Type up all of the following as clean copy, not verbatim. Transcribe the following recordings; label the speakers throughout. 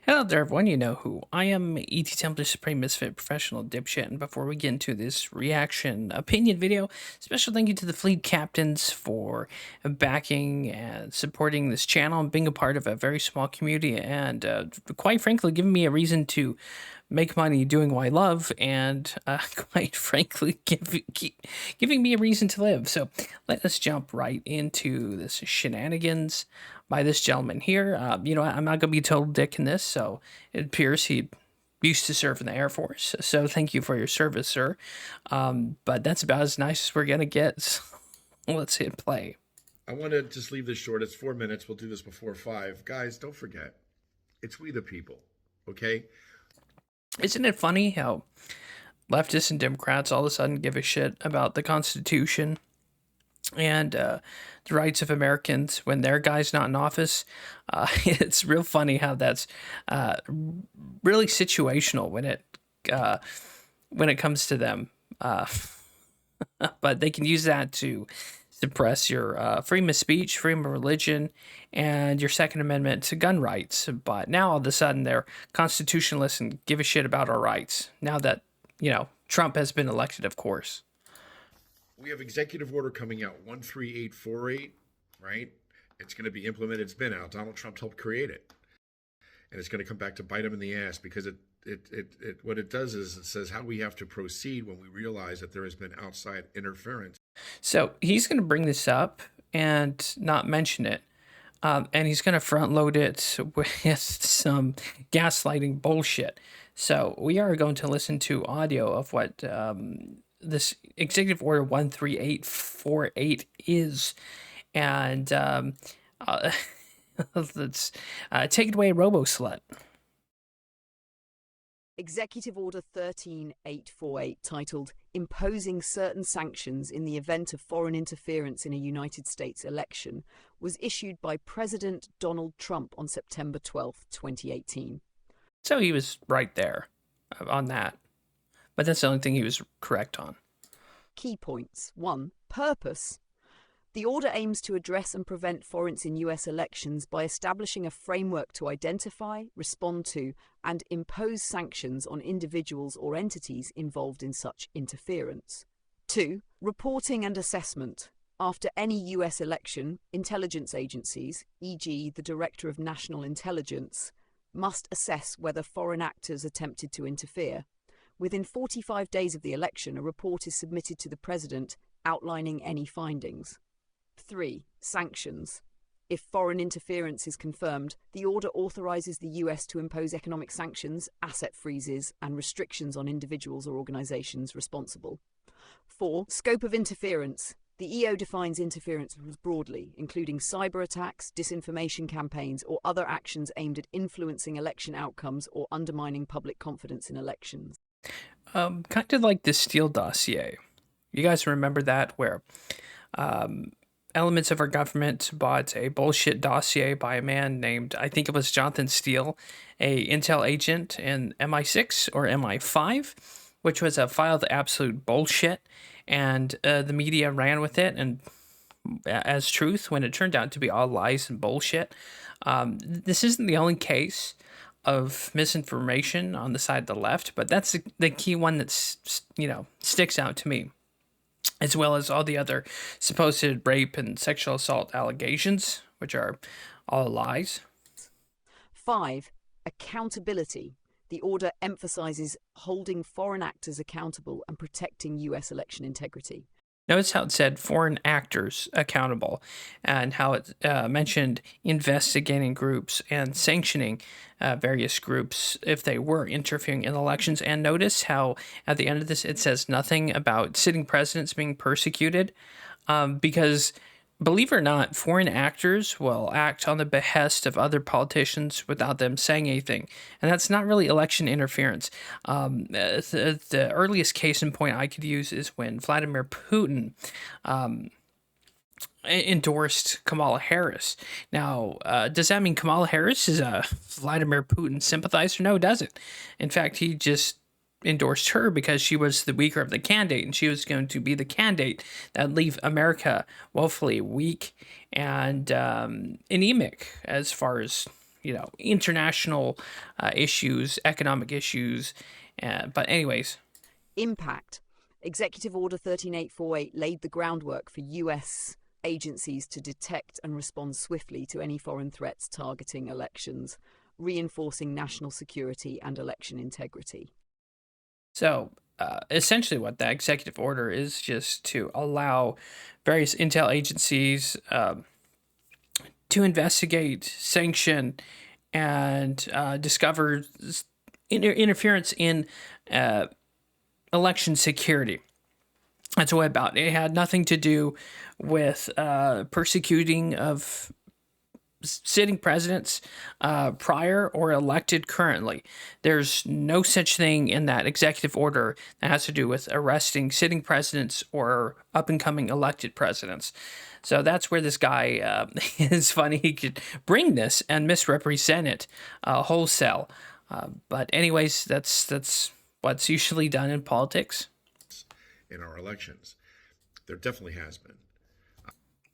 Speaker 1: Hello there, everyone. You know who I am, ET Templar Supreme Misfit Professional Dipshit. And before we get into this reaction opinion video, special thank you to the fleet captains for backing and supporting this channel and being a part of a very small community and quite frankly, giving me a reason to make money doing what I love and quite frankly, giving me a reason to live. So let us jump right into this shenanigans by this gentleman here. I'm not going to be a total dick in this, so it appears he used to serve in the Air Force. So thank you for your service, sir. But that's about as nice as we're going to get. So let's hit play.
Speaker 2: I want to just leave this short. It's 4 minutes. We'll do this before 5. Guys, don't forget, it's we the people, okay?
Speaker 1: Isn't it funny how leftists and Democrats all of a sudden give a shit about the Constitution and the rights of Americans when their guy's not in office? It's real funny how that's really situational when it comes to them. But they can use that to suppress your freedom of speech, freedom of religion, and your Second Amendment to gun rights. But now all of a sudden they're constitutionalists and give a shit about our rights. Now that, Trump has been elected, of course.
Speaker 2: We have executive order coming out 13848, right? It's going to be implemented. It's been out. Donald Trump helped create it. And it's going to come back to bite him in the ass because what it does is it says how we have to proceed when we realize that there has been outside interference.
Speaker 1: So he's going to bring this up and not mention it. And he's going to front load it with some gaslighting bullshit. So we are going to listen to audio of what this Executive Order 13848 is. And let's take it away, RoboSlut.
Speaker 3: Executive Order 13848, titled Imposing Certain Sanctions in the Event of Foreign Interference in a United States Election, was issued by President Donald Trump on September 12, 2018.
Speaker 1: So he was right there on that. But that's the only thing he was correct on.
Speaker 3: Key points. 1. Purpose. The order aims to address and prevent interference in U.S. elections by establishing a framework to identify, respond to, and impose sanctions on individuals or entities involved in such interference. 2. Reporting and assessment. After any U.S. election, intelligence agencies, e.g. the Director of National Intelligence, must assess whether foreign actors attempted to interfere. Within 45 days of the election, a report is submitted to the President outlining any findings. 3. Sanctions. If foreign interference is confirmed, the order authorizes the US to impose economic sanctions, asset freezes, and restrictions on individuals or organizations responsible. 4. Scope of interference. The EO defines interference broadly, including cyber attacks, disinformation campaigns, or other actions aimed at influencing election outcomes or undermining public confidence in elections.
Speaker 1: Kind of like the Steele dossier. You guys remember that, where elements of our government bought a bullshit dossier by a man named, I think it was Jonathan Steele, a intel agent in MI6 or MI5, which was a file of absolute bullshit, and the media ran with it and as truth when it turned out to be all lies and bullshit. This isn't the only case of misinformation on the side of the left, but that's the key one that's, sticks out to me, as well as all the other supposed rape and sexual assault allegations, which are all lies.
Speaker 3: 5. Accountability. The order emphasizes holding foreign actors accountable and protecting U.S. election integrity.
Speaker 1: Notice how it said foreign actors accountable, and how it mentioned investigating groups and sanctioning various groups if they were interfering in elections. And notice how at the end of this it says nothing about sitting presidents being persecuted, because believe it or not, foreign actors will act on the behest of other politicians without them saying anything. And that's not really election interference. The earliest case in point I could use is when Vladimir Putin endorsed Kamala Harris. Now, does that mean Kamala Harris is a Vladimir Putin sympathizer? No, it doesn't. In fact, he just endorsed her because she was the weaker of the candidate, and she was going to be the candidate that would leave America woefully weak and anemic as far as international issues, economic issues. But anyways,
Speaker 3: Impact. Executive Order 13848 laid the groundwork for US agencies to detect and respond swiftly to any foreign threats targeting elections, reinforcing national security and election integrity.
Speaker 1: so essentially what that executive order is just to allow various intel agencies to investigate, sanction, and discover interference in election security. That's what about. It had nothing to do with persecuting of sitting presidents prior or elected currently. There's no such thing in that executive order that has to do with arresting sitting presidents or up and coming elected presidents. So that's where this guy is funny. He could bring this and misrepresent it wholesale. But anyways, that's what's usually done in politics.
Speaker 2: In our elections, there definitely has been.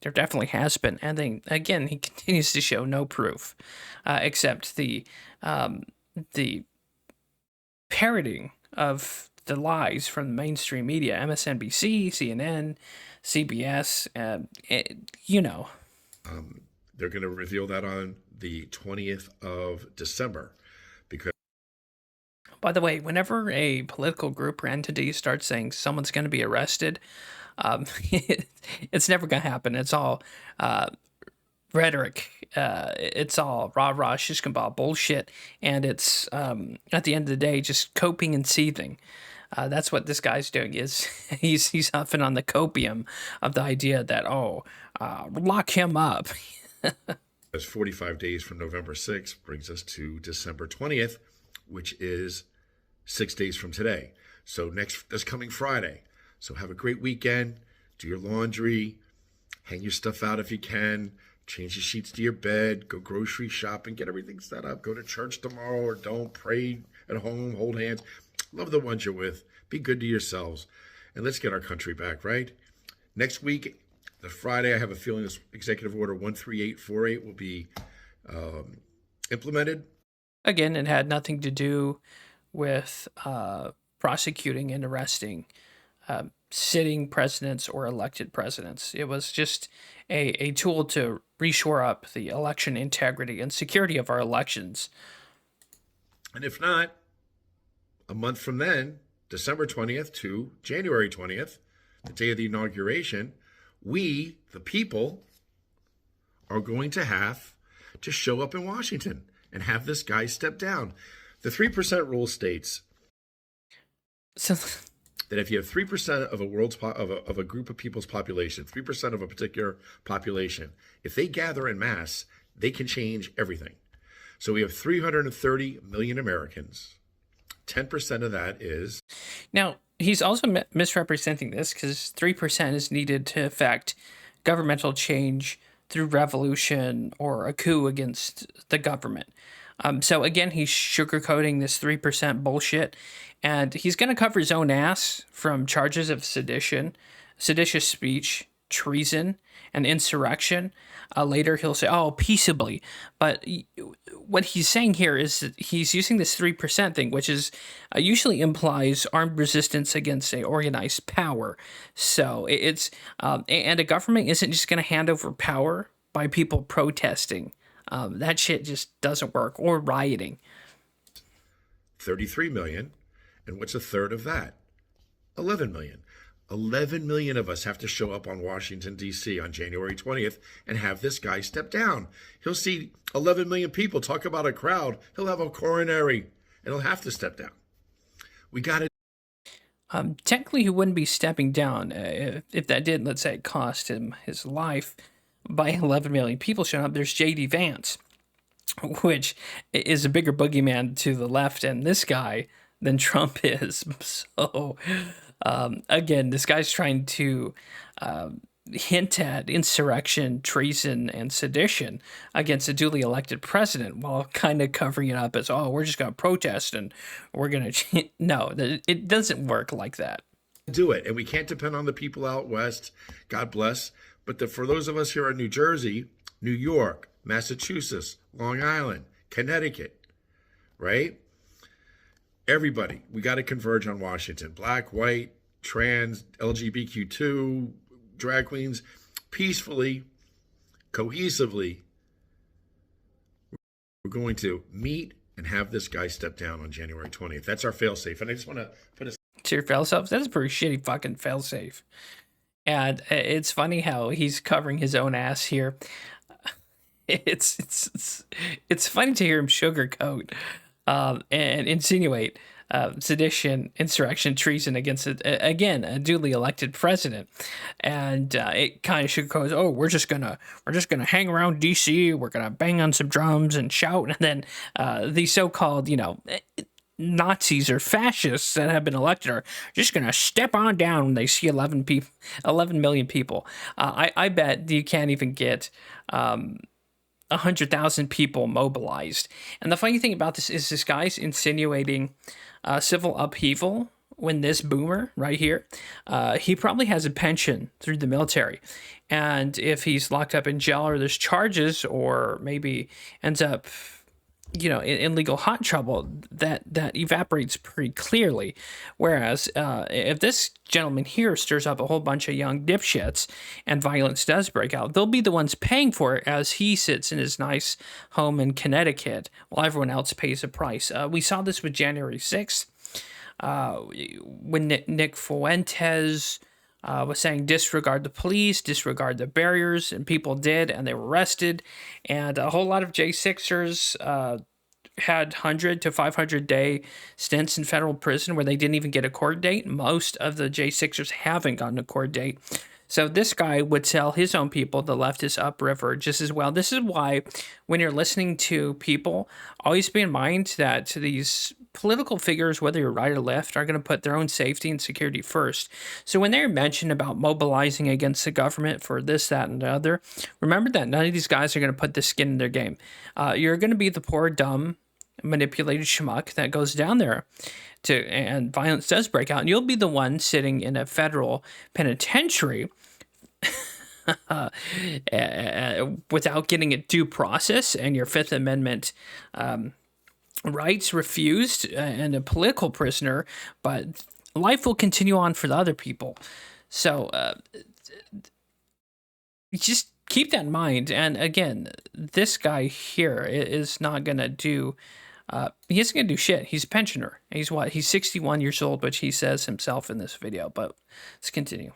Speaker 1: There definitely has been, and then again, he continues to show no proof, except the parroting of the lies from the mainstream media, MSNBC, CNN, CBS.
Speaker 2: They're going to reveal that on the 20th of December, because
Speaker 1: By the way, whenever a political group or entity starts saying someone's going to be arrested, it's never going to happen. It's all rhetoric. It's all rah-rah, shishkabah bullshit. And it's, at the end of the day, just coping and seething. That's what this guy's doing. Is he's huffing on the copium of the idea that, lock him up.
Speaker 2: as 45 days from November 6th brings us to December 20th, which is 6 days from today. So this coming Friday. So have a great weekend. Do your laundry. Hang your stuff out if you can. Change the sheets to your bed. Go grocery shopping. Get everything set up. Go to church tomorrow or don't. Pray at home. Hold hands. Love the ones you're with. Be good to yourselves. And let's get our country back, right? Next week, the Friday, I have a feeling this Executive Order 13848 will be implemented.
Speaker 1: Again, it had nothing to do with prosecuting and arresting sitting presidents or elected presidents. It was just a tool to reshore up the election integrity and security of our elections.
Speaker 2: And if not, a month from then, December 20th to January 20th, the day of the inauguration, we, the people, are going to have to show up in Washington and have this guy step down. The 3% rule states
Speaker 1: So,
Speaker 2: that if you have 3% of a world's of a group of people's population, 3% of a particular population, if they gather in mass, they can change everything. So we have 330 million Americans. 10% of that is.
Speaker 1: now, he's also misrepresenting this because 3% is needed to affect governmental change through revolution or a coup against the government. So again, he's sugarcoating this 3% bullshit, and he's going to cover his own ass from charges of sedition, seditious speech, treason, and insurrection. Later, he'll say, peaceably. But what he's saying here is that he's using this 3% thing, which is usually implies armed resistance against a organized power. So it's, and a government isn't just going to hand over power by people protesting. That shit just doesn't work, or rioting.
Speaker 2: 33 million. And what's a third of that? 11 million. 11 million of us have to show up on Washington, D.C. on January 20th and have this guy step down. He'll see 11 million people. Talk about a crowd. He'll have a coronary and he'll have to step down. We got it.
Speaker 1: Technically, he wouldn't be stepping down if that did, let's say, cost him his life by 11 million people showing up. There's J.D. Vance, which is a bigger boogeyman to the left and this guy than Trump is. So, again, this guy's trying to hint at insurrection, treason, and sedition against a duly elected president while kind of covering it up as, we're just going to protest and we're going to... No, it doesn't work like that.
Speaker 2: Do it. And we can't depend on the people out west. God bless. But for those of us here in New Jersey, New York, Massachusetts, Long Island, Connecticut, right? Everybody, we got to converge on Washington. Black, white, trans, LGBTQ2, drag queens, peacefully, cohesively. We're going to meet and have this guy step down on January 20th. That's our failsafe. And I just want to put a...
Speaker 1: To your failsafe? That's a pretty shitty fucking failsafe. And it's funny how he's covering his own ass here. It's funny to hear him sugarcoat and insinuate sedition, insurrection, treason against a duly elected president, and it kind of sugarcoats. Oh, we're just gonna hang around DC. We're gonna bang on some drums and shout, and then the so-called Nazis or fascists that have been elected are just gonna step on down when they see 11 million people. I bet you can't even get 100,000 people mobilized. And the funny thing about this is this guy's insinuating civil upheaval when this boomer right here, he probably has a pension through the military. And if he's locked up in jail or there's charges or maybe ends up, in legal hot trouble, that evaporates pretty clearly. Whereas if this gentleman here stirs up a whole bunch of young dipshits and violence does break out, they'll be the ones paying for it as he sits in his nice home in Connecticut while everyone else pays a price. We saw this with January 6th when Nick Fuentes was saying disregard the police, disregard the barriers, and people did, and they were arrested. And a whole lot of J6ers had 100 to 500 day stints in federal prison where they didn't even get a court date. Most of the J6ers haven't gotten a court date. So this guy would tell his own people, the leftists upriver, just as well. This is why when you're listening to people, always be in mind that these political figures, whether you're right or left, are going to put their own safety and security first. So when they're mentioned about mobilizing against the government for this, that, and the other, remember that none of these guys are going to put the skin in their game. You're going to be the poor, dumb, manipulated schmuck that goes down there and violence does break out, and you'll be the one sitting in a federal penitentiary without getting a due process and your Fifth Amendment rights refused and a political prisoner, but life will continue on for the other people. So just keep that in mind. And again, this guy here is not going to do he isn't going to do shit. He's a pensioner. He's 61 years old, which he says himself in this video. But let's continue.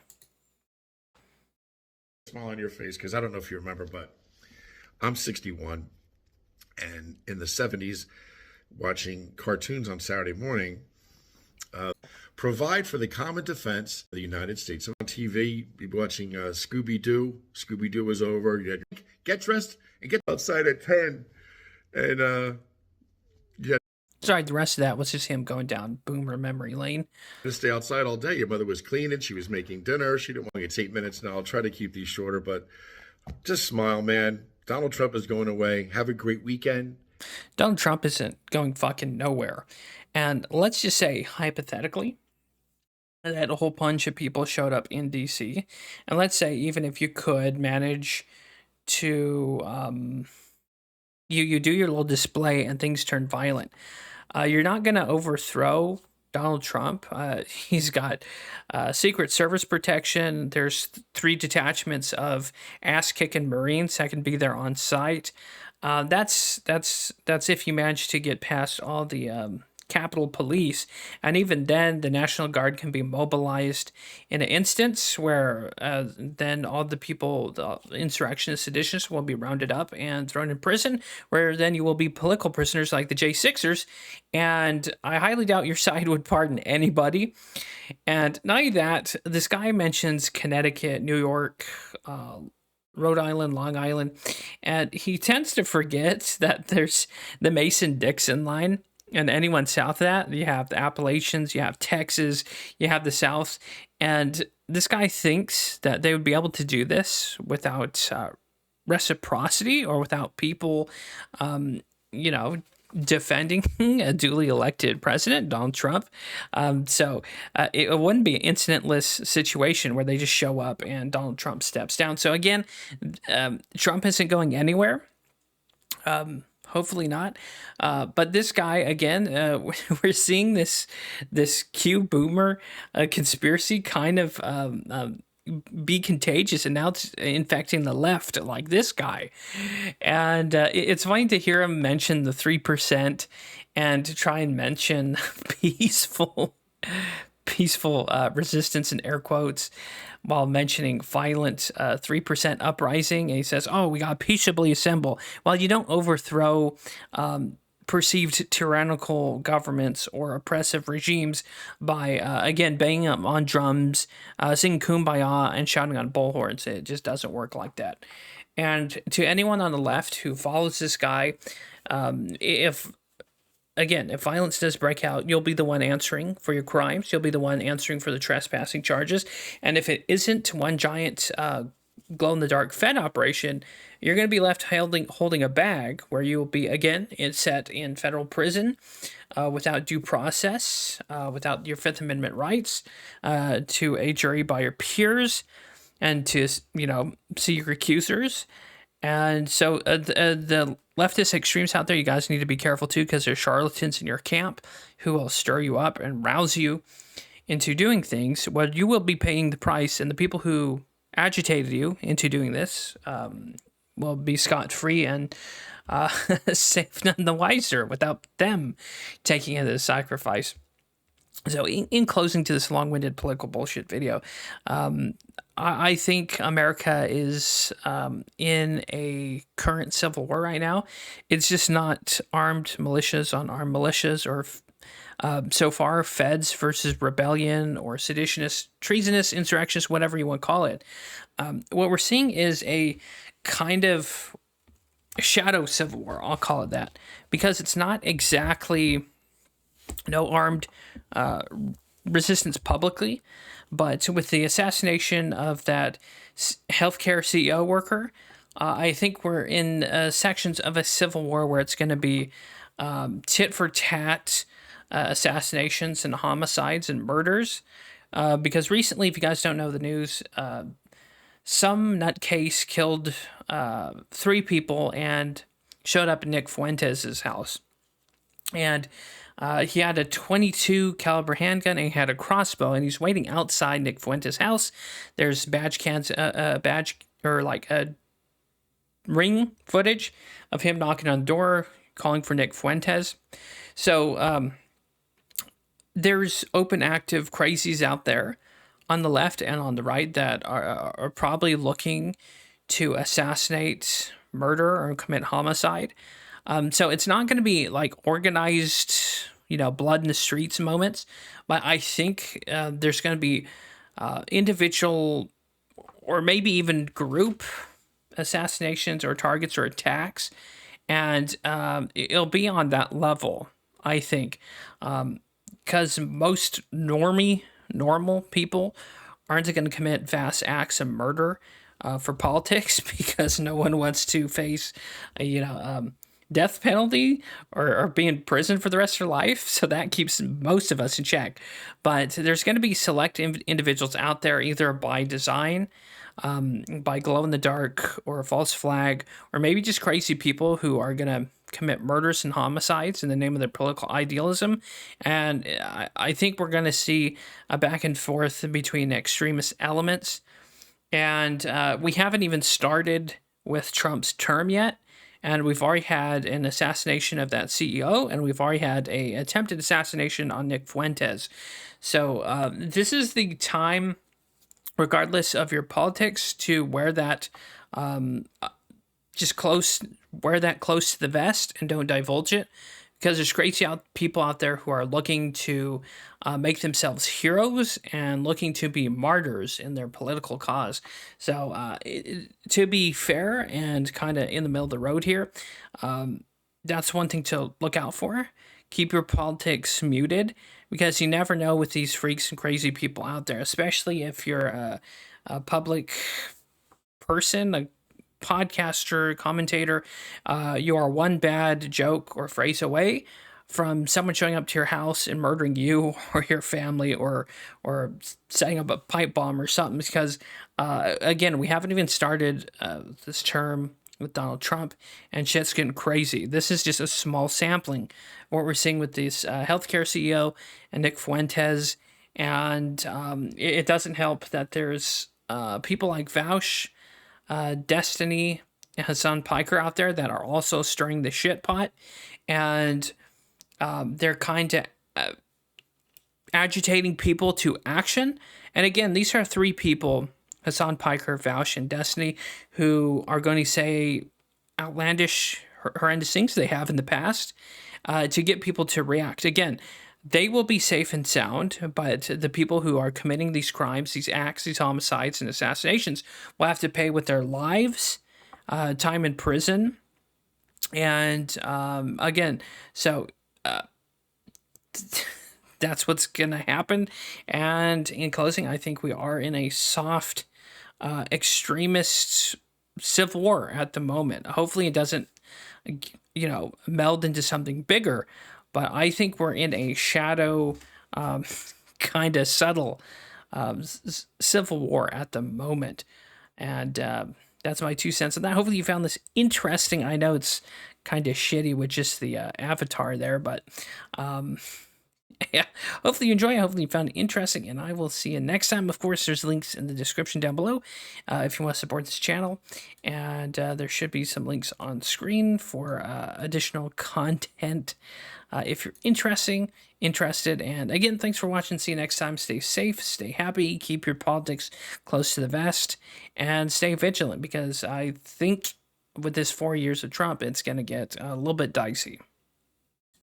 Speaker 2: Smile on your face, because I don't know if you remember, but I'm 61, and in the 70s, watching cartoons on Saturday morning, provide for the common defense of the United States. On TV, you'd be watching Scooby-Doo. Scooby-Doo was over. You had to get dressed and get outside at 10, and
Speaker 1: Sorry, the rest of that was just him going down boomer memory lane.
Speaker 2: to stay outside all day. Your mother was cleaning. She was making dinner. She didn't want it's 8 minutes now. I'll try to keep these shorter, but just smile, man. Donald Trump is going away. Have a great weekend.
Speaker 1: Donald Trump isn't going fucking nowhere. And let's just say, hypothetically, that a whole bunch of people showed up in DC. And let's say, even if you could manage to, you do your little display and things turn violent. You're not going to overthrow Donald Trump. He's got Secret Service protection. There's 3 detachments of ass-kicking Marines that can be there on site. That's if you manage to get past all the Capitol Police, and even then the National Guard can be mobilized in an instance where then all the people, the insurrectionists, seditionists will be rounded up and thrown in prison, where then you will be political prisoners like the J6ers, and I highly doubt your side would pardon anybody. And not only that, this guy mentions Connecticut, New York, Rhode Island, Long Island, and he tends to forget that there's the Mason-Dixon line. And anyone south of that, you have the Appalachians, you have Texas, you have the South. And this guy thinks that they would be able to do this without reciprocity or without people, defending a duly elected president, Donald Trump. So it wouldn't be an incidentless situation where they just show up and Donald Trump steps down. So again, Trump isn't going anywhere. Hopefully not. But this guy again, we're seeing this Q boomer conspiracy kind of be contagious, and now it's infecting the left, like this guy. And it's funny to hear him mention the 3% and to try and mention peaceful resistance in air quotes while mentioning violent 3% uprising. And he says, oh, we got to peaceably assemble. Well, you don't overthrow perceived tyrannical governments or oppressive regimes by, again, banging up on drums, singing Kumbaya, and shouting on bullhorns. It just doesn't work like that. And to anyone on the left who follows this guy, if violence does break out, you'll be the one answering for your crimes. You'll be the one answering for the trespassing charges. And if it isn't one giant glow-in-the-dark Fed operation, you're going to be left holding a bag where you will be, again, set in federal prison without due process, without your Fifth Amendment rights, to a jury by your peers, and to, see your accusers. And so the leftist extremes out there, you guys need to be careful too, because there's charlatans in your camp who will stir you up and rouse you into doing things. Well, you will be paying the price, and the people who agitated you into doing this will be scot-free and safe none the wiser without them taking it as a sacrifice. So in closing to this long-winded political bullshit video, I think America is in a current civil war right now. It's just not armed militias on armed militias, or so far feds versus rebellion, or seditionist, treasonous insurrections, whatever you want to call it. What we're seeing is a kind of shadow civil war, I'll call it that, because it's not exactly no armed resistance publicly, but with the assassination of that healthcare CEO worker, I think we're in sections of a civil war where it's going to be tit for tat assassinations and homicides and murders. Because recently, if you guys don't know the news, some nutcase killed 3 people and showed up at Nick Fuentes' house. And he had a .22 caliber handgun, and he had a crossbow, and he's waiting outside Nick Fuentes' house. There's ring footage of him knocking on the door, calling for Nick Fuentes. So there's open, active crazies out there on the left and on the right that are probably looking to assassinate, murder, or commit homicide. So it's not going to be like organized, blood in the streets moments, but I think there's going to be individual or maybe even group assassinations or targets or attacks, and it'll be on that level, I think, because most normal people aren't going to commit vast acts of murder for politics, because no one wants to face death penalty or be in prison for the rest of their life. So that keeps most of us in check. But there's going to be select individuals out there, either by design, by glow in the dark or a false flag, or maybe just crazy people who are going to commit murders and homicides in the name of their political idealism. And I think we're going to see a back and forth between extremist elements. And we haven't even started with Trump's term yet. And we've already had an assassination of that CEO, and we've already had a attempted assassination on Nick Fuentes. So this is the time, regardless of your politics, to wear that wear that close to the vest and don't divulge it, because there's crazy people out there who are looking to make themselves heroes and looking to be martyrs in their political cause. So to be fair and kind of in the middle of the road here, that's one thing to look out for. Keep your politics muted, because you never know with these freaks and crazy people out there, especially if you're a public person, a podcaster, commentator. You are one bad joke or phrase away from someone showing up to your house and murdering you or your family, or setting up a pipe bomb or something. Because again, we haven't even started this term with Donald Trump, and shit's getting crazy. This is just a small sampling of what we're seeing with this healthcare CEO and Nick Fuentes, and it doesn't help that there's people like Vaush, Destiny, and Hassan Piker out there that are also stirring the shit pot, and they're kind of agitating people to action. And again, these are three people, Hassan Piker, Vaush, and Destiny, who are going to say outlandish, horrendous things they have in the past to get people to react. Again, they will be safe and sound, but the people who are committing these crimes, these acts, these homicides and assassinations will have to pay with their lives, time in prison. And again, so that's what's going to happen. And in closing, I think we are in a soft, extremist civil war at the moment. Hopefully it doesn't, meld into something bigger. But I think we're in a shadow, kind of subtle civil war at the moment. And that's my 2 cents on that. Hopefully you found this interesting. I know it's kind of shitty with just the avatar there, but yeah, hopefully you enjoy it. Hopefully you found it interesting, and I will see you next time. Of course, there's links in the description down below if you want to support this channel, and there should be some links on screen for additional content if you're interested. And again, thanks for watching. See you next time. Stay safe, stay happy, keep your politics close to the vest, and stay vigilant, because I think with this 4 years of Trump, it's going to get a little bit dicey.